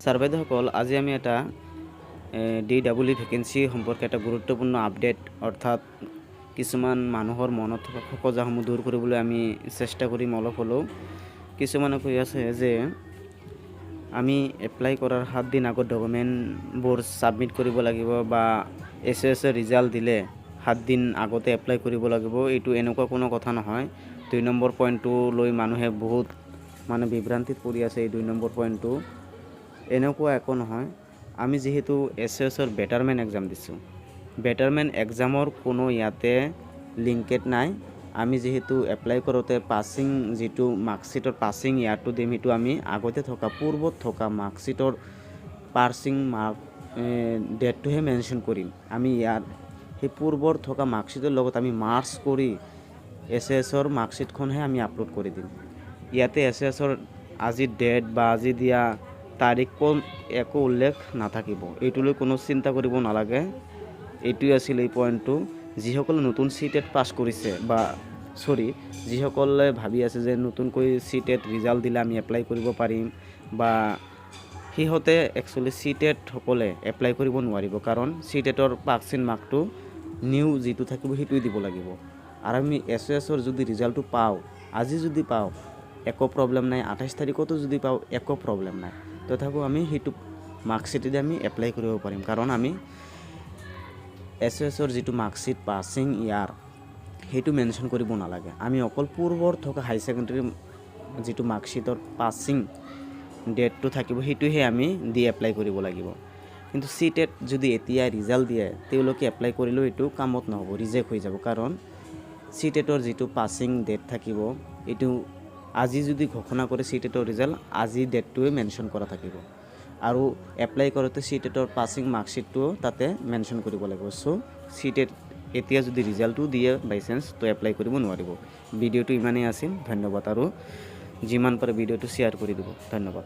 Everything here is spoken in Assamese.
ছাৰ বাইদেউসকল, আজি আমি এটা DEE ভেকেঞ্চি সম্পৰ্কে এটা গুৰুত্বপূৰ্ণ আপডেট অৰ্থাৎ কিছুমান মানুহৰ মনত থকা খোকোজাসমূহ দূৰ কৰিবলৈ আমি চেষ্টা কৰিম। অলপ হ'লেও কিছুমানে কৈ আছে যে আমি এপ্লাই কৰাৰ 7 দিন আগত ডকুমেণ্টবোৰ ছাবমিট কৰিব লাগিব বা SSৰ ৰিজাল্ট দিলে 7 দিন আগতে এপ্লাই কৰিব লাগিব। এইটো এনেকুৱা কোনো কথা নহয়। 2 নম্বৰ পইণ্টটো লৈ মানুহে বহুত বিভ্ৰান্তিত পৰি আছে। এই 2 নম্বৰ পইণ্টটো এনেকুৱা একো নহয়। আমি যেহেতু SSৰ বেটাৰমেণ্ট এক্সাম দিছোঁ, বেটাৰমেণ্ট এক্সামৰ কোনো ইয়াতে লিংকেড নাই। আমি যেহেতু এপ্লাই কৰোঁতে পাছিং যিটো মাৰ্কশ্বিটৰ পাছিং ইয়াৰটো দিম, সেইটো আমি আগতে থকা পূৰ্বত থকা মাৰ্কশ্বিটৰ পাছিং ডেটটোহে মেনশ্যন কৰিম। আমি ইয়াৰ সেই পূৰ্বৰ থকা মাৰ্কশ্বিটৰ লগত আমি মাৰ্চ কৰি SSৰ মাৰ্কশ্বিটখনহে আমি আপলোড কৰি দিম। ইয়াতে SSৰ আজি ডেট বা আজি দিয়া তাৰিখ একো উল্লেখ নাথাকিব। এইটোলৈ কোনো চিন্তা কৰিব নালাগে। এইটোৱে আছিল এই পইণ্টটো। যিসকলে নতুন CTET পাছ কৰিছে বা যিসকলে ভাবি আছে যে নতুনকৈ CTET ৰিজাল্ট দিলে আমি এপ্লাই কৰিব পাৰিম, বা সিহঁতে একচুৱেলি CTET সকলে এপ্লাই কৰিব নোৱাৰিব, কাৰণ CTETৰ পাছিং মাৰ্কটো নিউ যিটো থাকিব সেইটোৱে দিব লাগিব। আৰু আমি SSৰ যদি ৰিজাল্টটো পাওঁ, আজি যদি পাওঁ একো প্ৰব্লেম নাই, 28 তাৰিখতো যদি পাওঁ একো প্ৰব্লেম নাই। তথাপিও আমি সেইটো মাৰ্কশ্বিটেদি আমি এপ্লাই কৰিব পাৰিম, কাৰণ আমি SSৰ যিটো মাৰ্কশ্বিট পাছিং ইয়াৰ সেইটো মেনশ্যন কৰিব নালাগে। আমি অকল পূৰ্বৰ থকা হাই ছেকেণ্ডেৰী যিটো মাৰ্কশ্বিটৰ পাছিং ডেটটো থাকিব সেইটোহে আমি দি এপ্লাই কৰিব লাগিব। কিন্তু CTET যদি এতিয়া ৰিজাল্ট দিয়ে, তেওঁলোকে এপ্লাই কৰিলেও এইটো কামত নহ'ব, ৰিজেক্ট হৈ যাব। কাৰণ CTETৰ যিটো পাছিং ডেট থাকিব, এইটো আজি যদি ঘোষণা কৰে CTETৰ ৰিজাল্ট, আজি ডেটটোৱে মেনশ্যন কৰা থাকিব। আৰু এপ্লাই কৰোঁতে CTETৰ পাছিং মাৰ্কশ্বিটটোও তাতে মেনশ্যন কৰিব লাগিব। চ' CTET এতিয়া যদি ৰিজাল্টটো দিয়ে বাই চান্স, তো এপ্লাই কৰিব নোৱাৰিব। ভিডিঅ'টো ইমানেই আছিল। ধন্যবাদ। আৰু যিমান পাৰে ভিডিঅ'টো শ্বেয়াৰ কৰি দিব। ধন্যবাদ।